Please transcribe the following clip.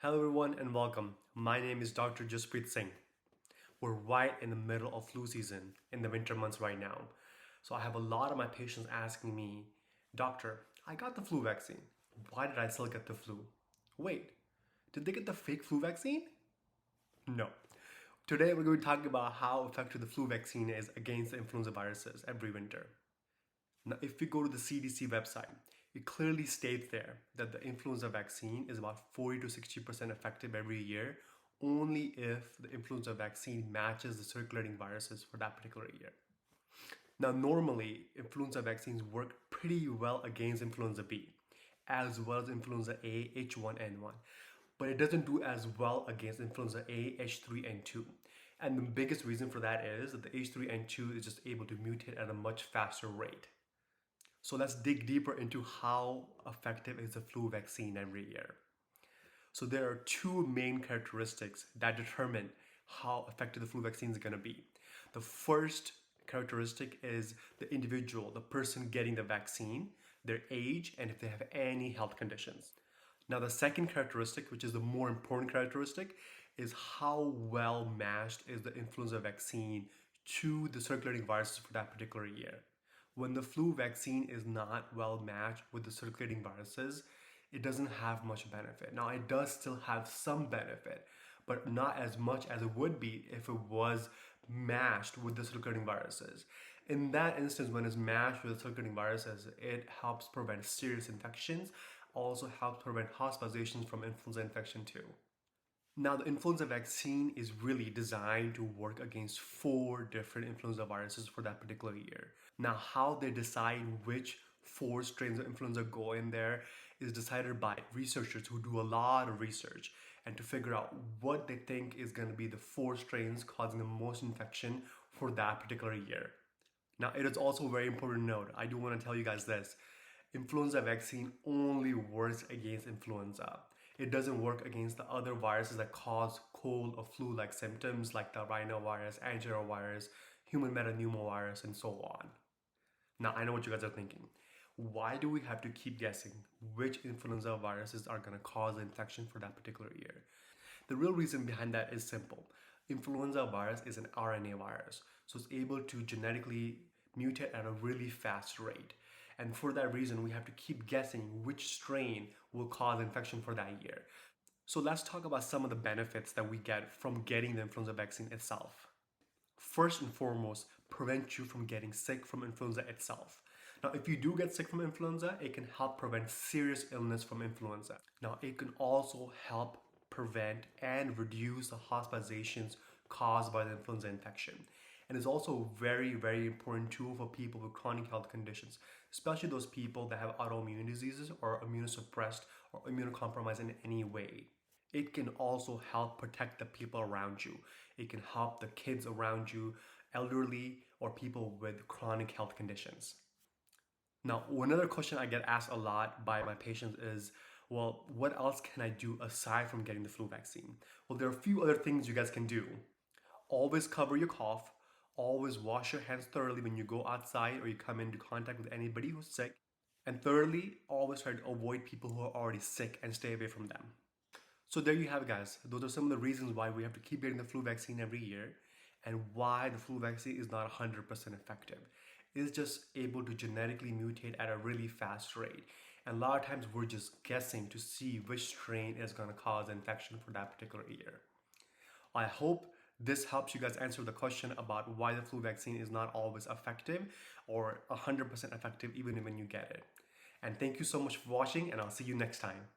Hello everyone and welcome. My name is Dr. Jaspreet Singh. We're right in the middle of flu season in the winter months right now. So I have a lot of my patients asking me, Doctor, I got the flu vaccine. Why did I still get the flu? Wait, did they get the fake flu vaccine? No. Today we're going to talk about how effective the flu vaccine is against the influenza viruses every winter. Now, if we go to the CDC website, it clearly states there that the influenza vaccine is about 40 to 60% effective every year, only if the influenza vaccine matches the circulating viruses for that particular year. Now, normally, influenza vaccines work pretty well against influenza B, as well as influenza A, H1N1, but it doesn't do as well against influenza A, H3N2. And the biggest reason for that is that the H3N2 is just able to mutate at a much faster rate. So let's dig deeper into how effective is the flu vaccine every year. So there are two main characteristics that determine how effective the flu vaccine is going to be. The first characteristic is the individual, the person getting the vaccine, their age, and if they have any health conditions. Now, the second characteristic, which is the more important characteristic, is how well matched is the influenza vaccine to the circulating viruses for that particular year. When the flu vaccine is not well matched with the circulating viruses, it doesn't have much benefit. Now, it does still have some benefit, but not as much as it would be if it was matched with the circulating viruses. In that instance, when it's matched with the circulating viruses, it helps prevent serious infections, also helps prevent hospitalizations from influenza infection too. Now, the influenza vaccine is really designed to work against 4 different influenza viruses for that particular year. Now, how they decide which 4 strains of influenza go in there is decided by researchers who do a lot of research and to figure out what they think is going to be the 4 strains causing the most infection for that particular year. Now, it is also very important to note, I do want to tell you guys this, influenza vaccine only works against influenza. It doesn't work against the other viruses that cause cold or flu-like symptoms like the rhinovirus, enterovirus, human metapneumovirus, and so on. Now, I know what you guys are thinking. Why do we have to keep guessing which influenza viruses are going to cause infection for that particular year? The real reason behind that is simple. Influenza virus is an RNA virus, so it's able to genetically mutate at a really fast rate. And for that reason, we have to keep guessing which strain will cause infection for that year. So let's talk about some of the benefits that we get from getting the influenza vaccine itself. First and foremost, prevent you from getting sick from influenza itself. Now, if you do get sick from influenza, it can help prevent serious illness from influenza. Now, it can also help prevent and reduce the hospitalizations caused by the influenza infection. And is also a very, very important tool for people with chronic health conditions, especially those people that have autoimmune diseases or immunosuppressed or immunocompromised in any way. It can also help protect the people around you. It can help the kids around you, elderly, or people with chronic health conditions. Now, another question I get asked a lot by my patients is, well, what else can I do aside from getting the flu vaccine? Well, there are a few other things you guys can do. Always cover your cough. Always wash your hands thoroughly when you go outside or you come into contact with anybody who's sick. And thirdly, always try to avoid people who are already sick and stay away from them. So there you have it, guys. Those are some of the reasons why we have to keep getting the flu vaccine every year and why the flu vaccine is not 100% effective. It's just able to genetically mutate at a really fast rate. And a lot of times we're just guessing to see which strain is going to cause infection for that particular year. I hope this helps you guys answer the question about why the flu vaccine is not always effective or 100% effective even when you get it. And thank you so much for watching, and I'll see you next time.